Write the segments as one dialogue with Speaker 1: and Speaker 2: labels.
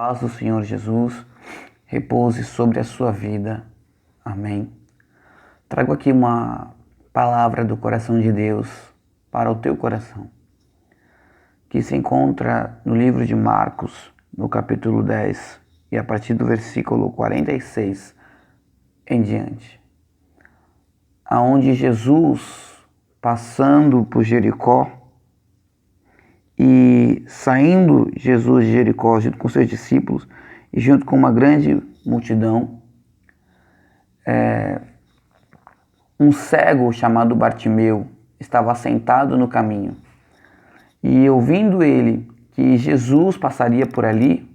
Speaker 1: Paz do Senhor Jesus repouse sobre a sua vida. Amém. Trago aqui uma palavra do coração de Deus para o teu coração, que se encontra no livro de Marcos, no capítulo 10, e a partir do versículo 46 em diante, aonde Jesus, passando por Jericó, e saindo Jesus de Jericó junto com seus discípulos e junto com uma grande multidão, um cego chamado Bartimeu estava sentado no caminho. E ouvindo ele que Jesus passaria por ali,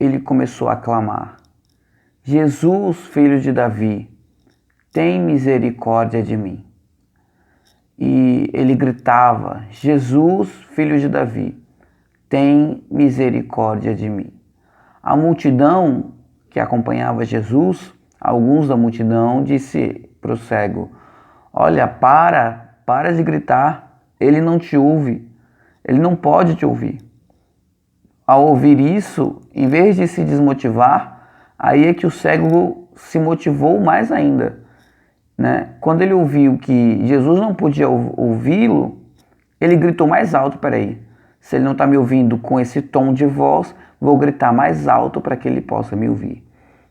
Speaker 1: ele começou a clamar: Jesus, filho de Davi, tem misericórdia de mim. E ele gritava: Jesus, filho de Davi, tem misericórdia de mim. A multidão que acompanhava Jesus, alguns da multidão, disse para o cego: olha, para de gritar, ele não te ouve, ele não pode te ouvir. Ao ouvir isso, em vez de se desmotivar, aí é que o cego se motivou mais ainda. Quando ele ouviu que Jesus não podia ouvi-lo, ele gritou mais alto: peraí, se ele não está me ouvindo com esse tom de voz, vou gritar mais alto para que ele possa me ouvir.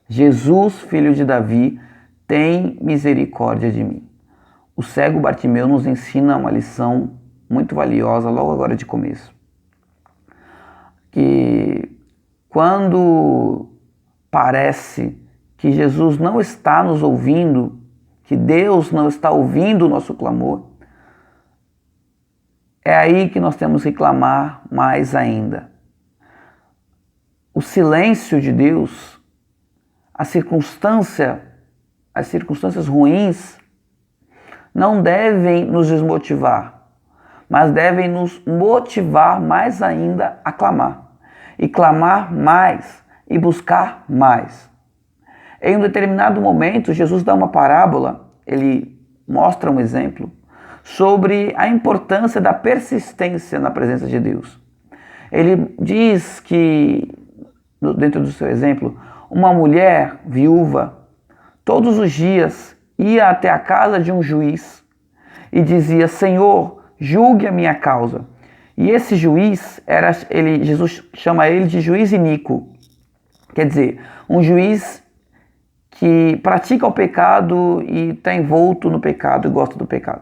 Speaker 1: Jesus, filho de Davi, tem misericórdia de mim. O cego Bartimeu nos ensina uma lição muito valiosa logo agora de começo. Que quando parece que Jesus não está nos ouvindo, que Deus não está ouvindo o nosso clamor, é aí que nós temos que clamar mais ainda. O silêncio de Deus, as circunstâncias ruins, não devem nos desmotivar, mas devem nos motivar mais ainda a clamar. E clamar mais, e buscar mais. Em um determinado momento, Jesus dá uma parábola, ele mostra um exemplo sobre a importância da persistência na presença de Deus. Ele diz que, dentro do seu exemplo, uma mulher viúva, todos os dias, ia até a casa de um juiz e dizia: Senhor, julgue a minha causa. E esse juiz, Jesus chama ele de juiz iníquo, quer dizer, um juiz que pratica o pecado e está envolto no pecado e gosta do pecado.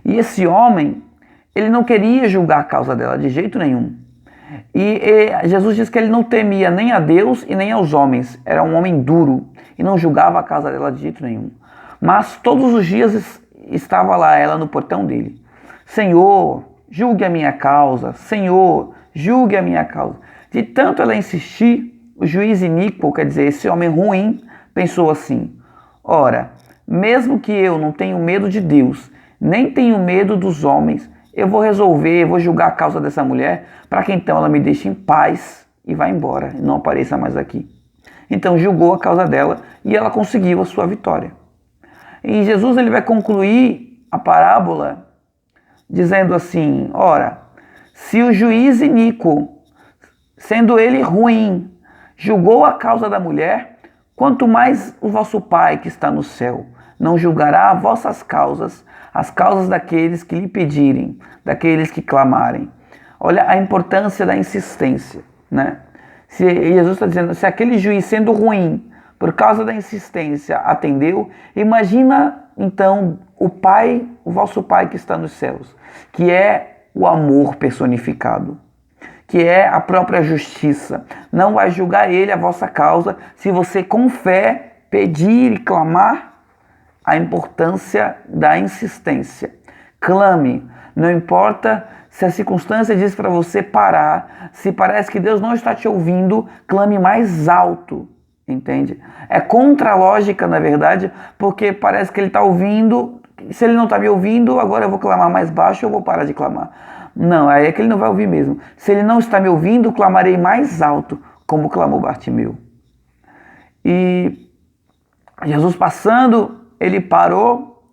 Speaker 1: E esse homem, ele não queria julgar a causa dela de jeito nenhum. E Jesus diz que ele não temia nem a Deus e nem aos homens. Era um homem duro e não julgava a causa dela de jeito nenhum. Mas todos os dias estava lá ela no portão dele: Senhor, julgue a minha causa. Senhor, julgue a minha causa. De tanto ela insistir, o juiz iníquo, quer dizer, esse homem ruim, pensou assim: ora, mesmo que eu não tenha medo de Deus, nem tenho medo dos homens, eu vou vou julgar a causa dessa mulher, para que então ela me deixe em paz e vá embora, e não apareça mais aqui. Então julgou a causa dela e ela conseguiu a sua vitória. E Jesus ele vai concluir a parábola dizendo assim: ora, se o juiz iníquo, sendo ele ruim, julgou a causa da mulher, quanto mais o vosso Pai que está no céu não julgará as vossas causas, as causas daqueles que lhe pedirem, daqueles que clamarem. Olha a importância da insistência, Se Jesus está dizendo, se aquele juiz, sendo ruim, por causa da insistência, atendeu, imagina então o Pai, o vosso Pai que está nos céus, que é o amor personificado, que é a própria justiça. Não vai julgar ele a vossa causa se você com fé pedir e clamar. A importância da insistência. Clame, não importa se a circunstância diz para você parar, se parece que Deus não está te ouvindo, clame mais alto, entende? É contra a lógica, na verdade, porque parece que ele está ouvindo. Se ele não está me ouvindo, agora eu vou clamar mais baixo, eu vou parar de clamar. Não, aí é que ele não vai ouvir mesmo. Se ele não está me ouvindo, clamarei mais alto, como clamou Bartimeu. E Jesus passando, ele parou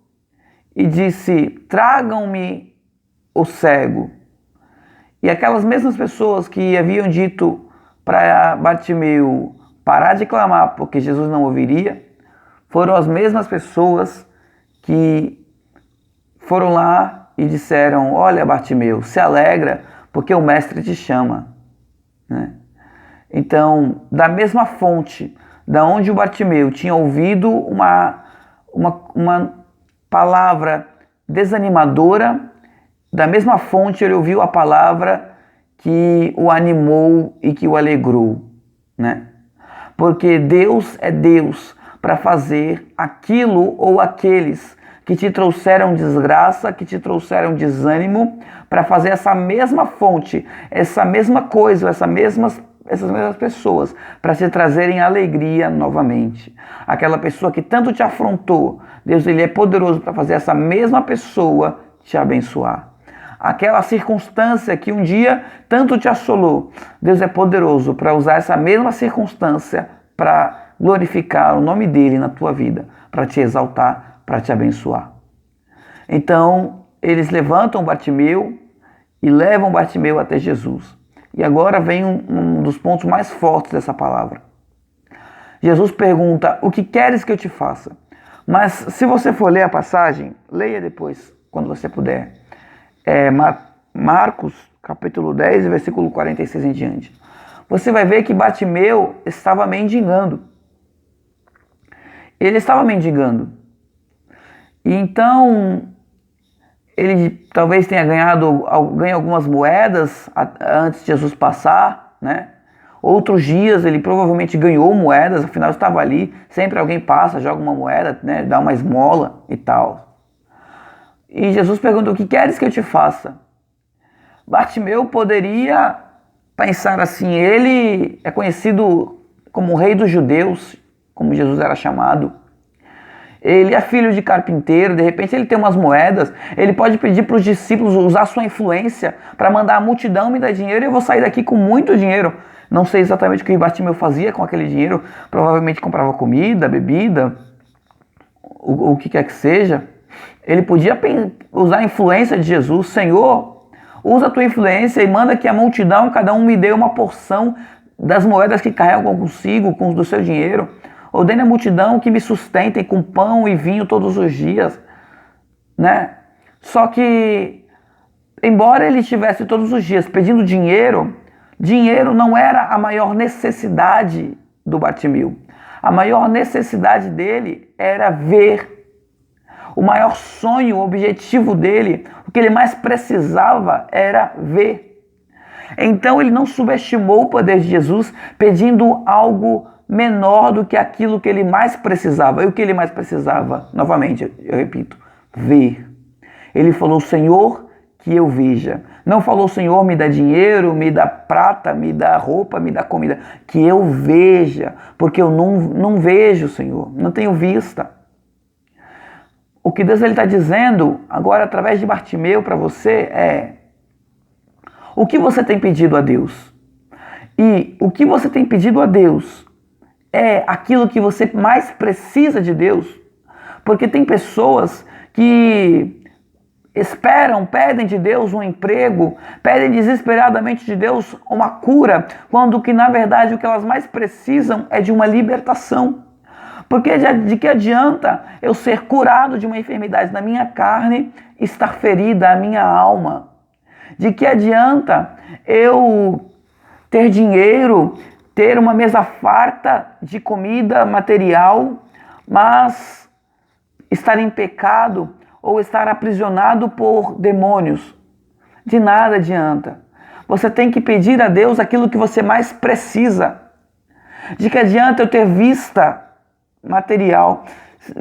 Speaker 1: e disse: tragam-me o cego. E aquelas mesmas pessoas que haviam dito para Bartimeu parar de clamar porque Jesus não ouviria, foram as mesmas pessoas que foram lá e disseram: olha, Bartimeu, se alegra porque o mestre te chama, né? Então, da mesma fonte da onde o Bartimeu tinha ouvido uma palavra desanimadora, da mesma fonte ele ouviu a palavra que o animou e que o alegrou, né? Porque Deus é Deus para fazer aquilo ou aqueles que te trouxeram desgraça, que te trouxeram desânimo, para fazer essa mesma fonte, essa mesma coisa, essas mesmas pessoas, para te trazerem alegria novamente. Aquela pessoa que tanto te afrontou, Deus ele é poderoso para fazer essa mesma pessoa te abençoar. Aquela circunstância que um dia tanto te assolou, Deus é poderoso para usar essa mesma circunstância para glorificar o nome dele na tua vida, para te exaltar, para te abençoar. Então, eles levantam Bartimeu e levam Bartimeu até Jesus. E agora vem um dos pontos mais fortes dessa palavra. Jesus pergunta: o que queres que eu te faça? Mas se você for ler a passagem, leia depois, quando você puder. Marcos, capítulo 10, versículo 46 em diante. Você vai ver que Bartimeu estava mendigando. Ele estava mendigando. E então, ele talvez tenha ganho algumas moedas antes de Jesus passar, né? Outros dias ele provavelmente ganhou moedas, afinal estava ali, sempre alguém passa, joga uma moeda, né? Dá uma esmola e tal. E Jesus pergunta: o que queres que eu te faça? Bartimeu poderia pensar assim: ele é conhecido como o rei dos judeus, como Jesus era chamado. Ele é filho de carpinteiro, de repente ele tem umas moedas, ele pode pedir para os discípulos usar sua influência para mandar a multidão me dar dinheiro e eu vou sair daqui com muito dinheiro. Não sei exatamente o que Bartimeu fazia com aquele dinheiro, provavelmente comprava comida, bebida, o que quer que seja. Ele podia usar a influência de Jesus: Senhor, usa a tua influência e manda que a multidão, cada um me dê uma porção das moedas que carregam consigo, com do seu dinheiro. Ordene a multidão que me sustentem com pão e vinho todos os dias, né? Só que, embora ele estivesse todos os dias pedindo dinheiro, dinheiro não era a maior necessidade do Bartimeu. A maior necessidade dele era ver. O maior sonho, o objetivo dele, o que ele mais precisava era ver. Então ele não subestimou o poder de Jesus pedindo algo menor do que aquilo que ele mais precisava. E o que ele mais precisava? Novamente, eu repito, ver. Ele falou: Senhor, que eu veja. Não falou: Senhor, me dá dinheiro, me dá prata, me dá roupa, me dá comida. Que eu veja, porque eu não vejo, Senhor, não tenho vista. O que Deus está dizendo agora através de Bartimeu para você é: o que você tem pedido a Deus? E o que você tem pedido a Deus é aquilo que você mais precisa de Deus? Porque tem pessoas que esperam, pedem de Deus um emprego, pedem desesperadamente de Deus uma cura, quando que na verdade o que elas mais precisam é de uma libertação. Porque de que adianta eu ser curado de uma enfermidade na minha carne, estar ferida a minha alma? De que adianta eu ter dinheiro, ter uma mesa farta de comida material, mas estar em pecado ou estar aprisionado por demônios? De nada adianta. Você tem que pedir a Deus aquilo que você mais precisa. De que adianta eu ter vista material,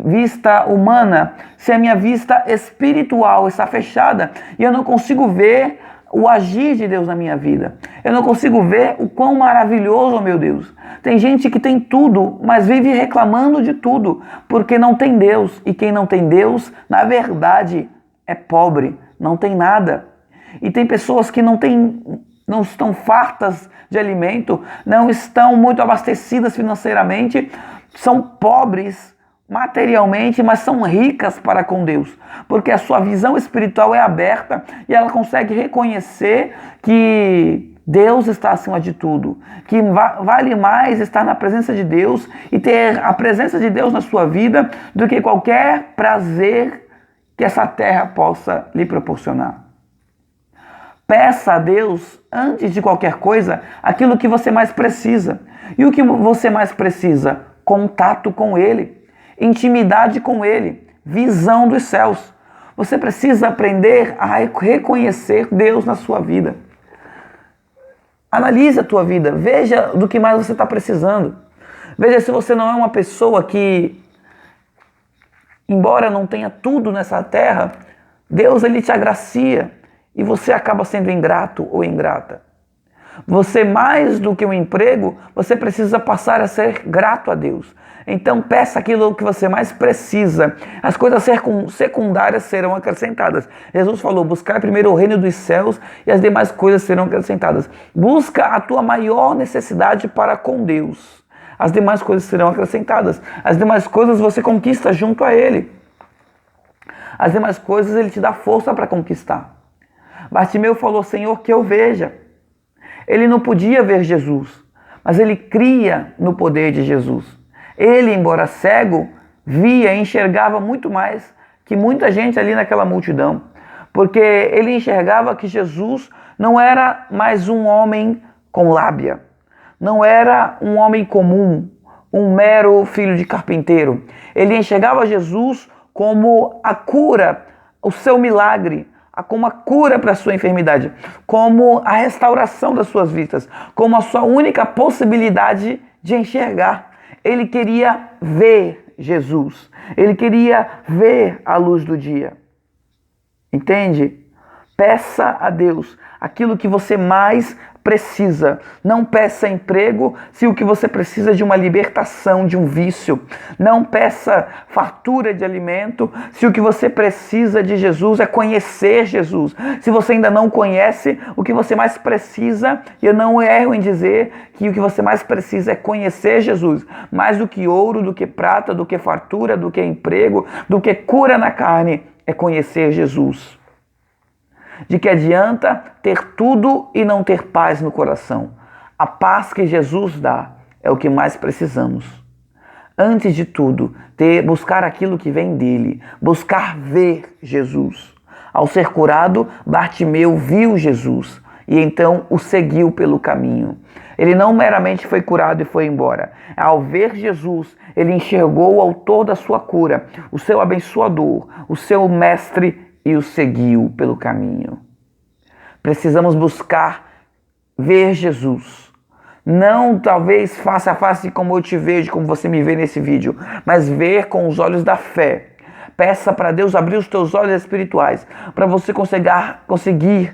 Speaker 1: vista humana, se a minha vista espiritual está fechada e eu não consigo ver o agir de Deus na minha vida? Eu não consigo ver o quão maravilhoso, meu Deus. Tem gente que tem tudo, mas vive reclamando de tudo, porque não tem Deus. E quem não tem Deus, na verdade, é pobre, não tem nada. E tem pessoas que não estão fartas de alimento, não estão muito abastecidas financeiramente, são pobres materialmente, mas são ricas para com Deus, porque a sua visão espiritual é aberta e ela consegue reconhecer que Deus está acima de tudo, que vale mais estar na presença de Deus e ter a presença de Deus na sua vida do que qualquer prazer que essa terra possa lhe proporcionar. Peça a Deus, antes de qualquer coisa, aquilo que você mais precisa. E o que você mais precisa? Contato com Ele, intimidade com Ele, visão dos céus. Você precisa aprender a reconhecer Deus na sua vida. Analise a tua vida, veja do que mais você está precisando. Veja se você não é uma pessoa que, embora não tenha tudo nessa terra, Deus ele te agracia e você acaba sendo ingrato ou ingrata. Você, mais do que um emprego, você precisa passar a ser grato a Deus. Então peça aquilo que você mais precisa. As coisas secundárias serão acrescentadas. Jesus falou, buscar primeiro o reino dos céus e as demais coisas serão acrescentadas. Busca a tua maior necessidade para com Deus. As demais coisas serão acrescentadas. As demais coisas você conquista junto a Ele. As demais coisas Ele te dá força para conquistar. Bartimeu falou, Senhor, que eu veja. Ele não podia ver Jesus, mas ele cria no poder de Jesus. Ele, embora cego, via e enxergava muito mais que muita gente ali naquela multidão, porque ele enxergava que Jesus não era mais um homem com lábia, não era um homem comum, um mero filho de carpinteiro. Ele enxergava Jesus como a cura, o seu milagre, como a cura para a sua enfermidade, como a restauração das suas vistas, como a sua única possibilidade de enxergar. Ele queria ver Jesus, ele queria ver a luz do dia. Entende? Peça a Deus aquilo que você mais precisa. Não peça emprego se o que você precisa é de uma libertação de um vício. Não peça fartura de alimento se o que você precisa de Jesus é conhecer Jesus. Se você ainda não conhece, o que você mais precisa, e eu não erro em dizer que o que você mais precisa é conhecer Jesus. Mais do que ouro, do que prata, do que fartura, do que emprego, do que cura na carne, é conhecer Jesus. De que adianta ter tudo e não ter paz no coração? A paz que Jesus dá é o que mais precisamos. Antes de tudo, buscar aquilo que vem dele, buscar ver Jesus. Ao ser curado, Bartimeu viu Jesus e então o seguiu pelo caminho. Ele não meramente foi curado e foi embora. Ao ver Jesus, ele enxergou o autor da sua cura, o seu abençoador, o seu mestre, e o seguiu pelo caminho. Precisamos buscar ver Jesus. Não talvez face a face como eu te vejo, como você me vê nesse vídeo, mas ver com os olhos da fé. Peça para Deus abrir os teus olhos espirituais, para você conseguir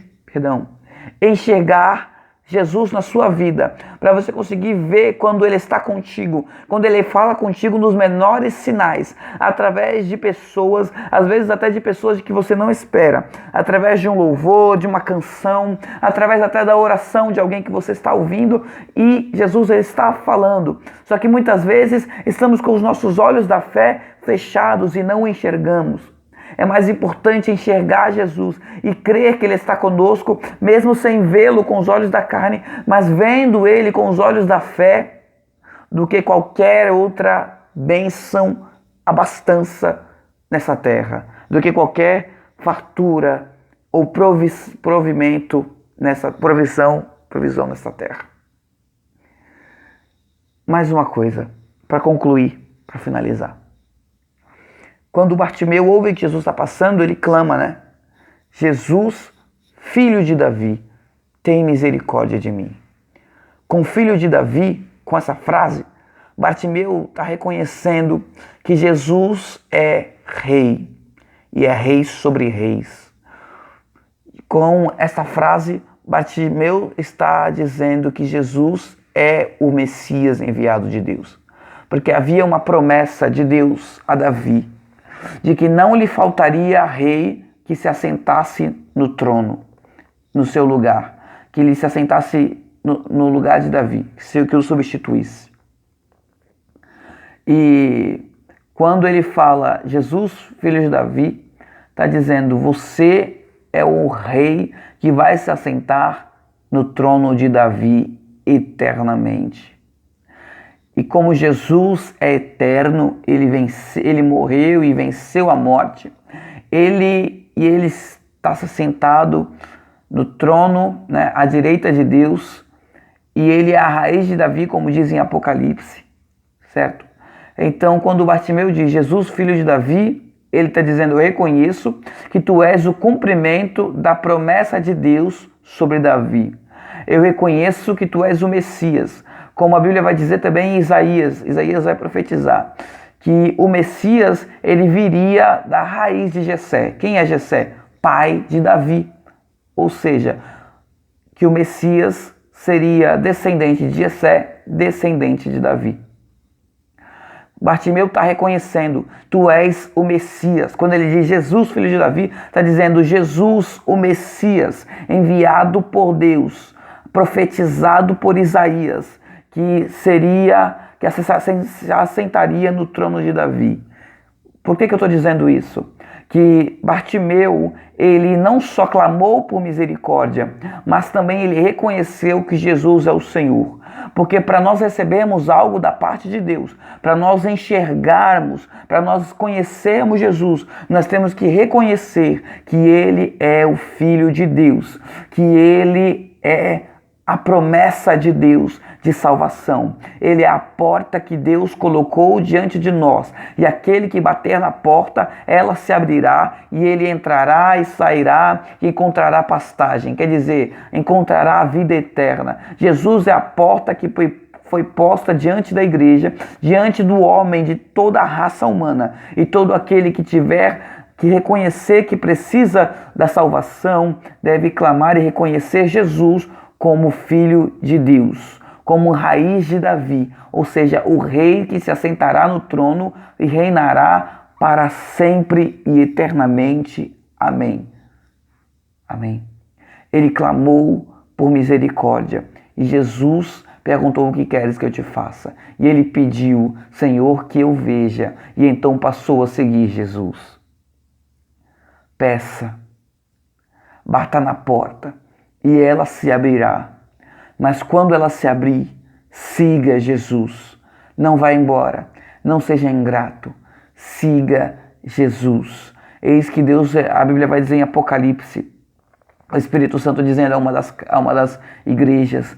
Speaker 1: enxergar Jesus na sua vida, para você conseguir ver quando Ele está contigo, quando Ele fala contigo nos menores sinais, através de pessoas, às vezes até de pessoas que você não espera, através de um louvor, de uma canção, através até da oração de alguém que você está ouvindo e Jesus ele está falando. Só que muitas vezes estamos com os nossos olhos da fé fechados e não o enxergamos. É mais importante enxergar Jesus e crer que Ele está conosco, mesmo sem vê-lo com os olhos da carne, mas vendo Ele com os olhos da fé, do que qualquer outra bênção, abastança nessa terra, do que qualquer fartura ou provisão nessa terra. Mais uma coisa, para concluir, para finalizar. Quando Bartimeu ouve que Jesus está passando, ele clama, né? Jesus, filho de Davi, tem misericórdia de mim. Com filho de Davi, com essa frase, Bartimeu está reconhecendo que Jesus é rei e é rei sobre reis. Com essa frase, Bartimeu está dizendo que Jesus é o Messias enviado de Deus. Porque havia uma promessa de Deus a Davi, de que não lhe faltaria rei que se assentasse no trono, no seu lugar, que ele se assentasse no lugar de Davi, que o substituísse. E quando ele fala Jesus, filho de Davi, está dizendo, você é o rei que vai se assentar no trono de Davi eternamente. E como Jesus é eterno, ele morreu e venceu a morte, ele está sentado no trono, né, à direita de Deus, e ele é a raiz de Davi, como diz em Apocalipse, certo? Então, quando Bartimeu diz, Jesus, filho de Davi, ele está dizendo, eu reconheço que tu és o cumprimento da promessa de Deus sobre Davi. Eu reconheço que tu és o Messias, como a Bíblia vai dizer também em Isaías. Isaías vai profetizar que o Messias, ele viria da raiz de Jessé. Quem é Jessé? Pai de Davi. Ou seja, que o Messias seria descendente de Jessé, descendente de Davi. Bartimeu está reconhecendo, tu és o Messias. Quando ele diz Jesus, filho de Davi, está dizendo Jesus, o Messias, enviado por Deus, profetizado por Isaías, que se assentaria no trono de Davi. Por que eu estou dizendo isso? Que Bartimeu, ele não só clamou por misericórdia, mas também ele reconheceu que Jesus é o Senhor. Porque para nós recebermos algo da parte de Deus, para nós enxergarmos, para nós conhecermos Jesus, nós temos que reconhecer que Ele é o Filho de Deus, que Ele é a promessa de Deus de salvação. Ele é a porta que Deus colocou diante de nós. E aquele que bater na porta, ela se abrirá e ele entrará e sairá e encontrará pastagem. Quer dizer, encontrará a vida eterna. Jesus é a porta que foi posta diante da igreja, diante do homem, de toda a raça humana. E todo aquele que tiver que reconhecer que precisa da salvação, deve clamar e reconhecer Jesus como Filho de Deus, como raiz de Davi, ou seja, o rei que se assentará no trono e reinará para sempre e eternamente. Amém. Amém. Ele clamou por misericórdia e Jesus perguntou, o que queres que eu te faça? E ele pediu, Senhor, que eu veja, e então passou a seguir Jesus. Peça, bata na porta e ela se abrirá. Mas quando ela se abrir, siga Jesus. Não vá embora. Não seja ingrato. Siga Jesus. Eis que Deus, a Bíblia vai dizer em Apocalipse, o Espírito Santo dizendo a uma das igrejas,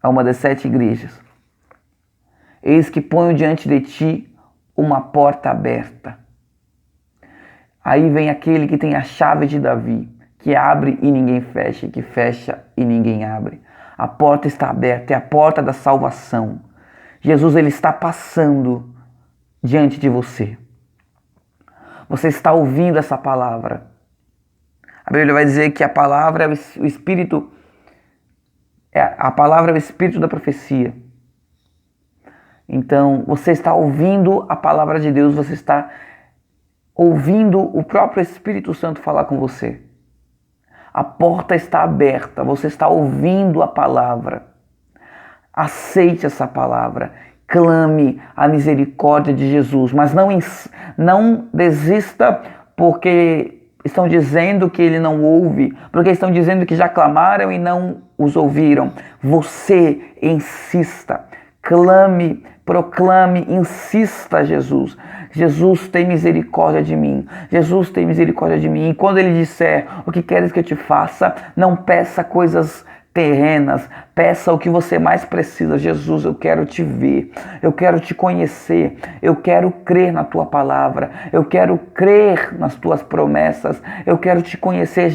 Speaker 1: a uma das 7 igrejas, eis que ponho diante de ti uma porta aberta. Aí vem aquele que tem a chave de Davi, que abre e ninguém fecha, que fecha e ninguém abre. A porta está aberta, é a porta da salvação. Jesus, ele está passando diante de você. Você está ouvindo essa palavra. A Bíblia vai dizer que a palavra é o Espírito, a palavra é o Espírito da profecia. Então, você está ouvindo a palavra de Deus, você está ouvindo o próprio Espírito Santo falar com você. A porta está aberta, você está ouvindo a palavra. Aceite essa palavra, clame a misericórdia de Jesus, mas não desista porque estão dizendo que ele não ouve, porque estão dizendo que já clamaram e não os ouviram. Você insista, clame, proclame, insista a Jesus. Jesus, tem misericórdia de mim. Jesus, tem misericórdia de mim. E quando ele disser, o que queres que eu te faça? Não peça coisas terrenas. Peça o que você mais precisa. Jesus, eu quero te ver. Eu quero te conhecer. Eu quero crer na tua palavra. Eu quero crer nas tuas promessas. Eu quero te conhecer.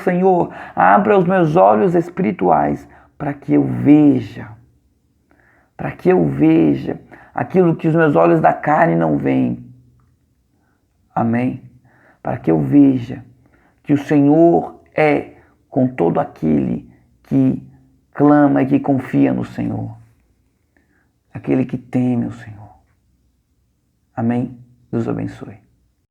Speaker 1: Senhor, abra os meus olhos espirituais para que eu veja. Para que eu veja aquilo que os meus olhos da carne não veem. Amém? Para que eu veja que o Senhor é com todo aquele que clama e que confia no Senhor. Aquele que teme o Senhor. Amém? Deus abençoe.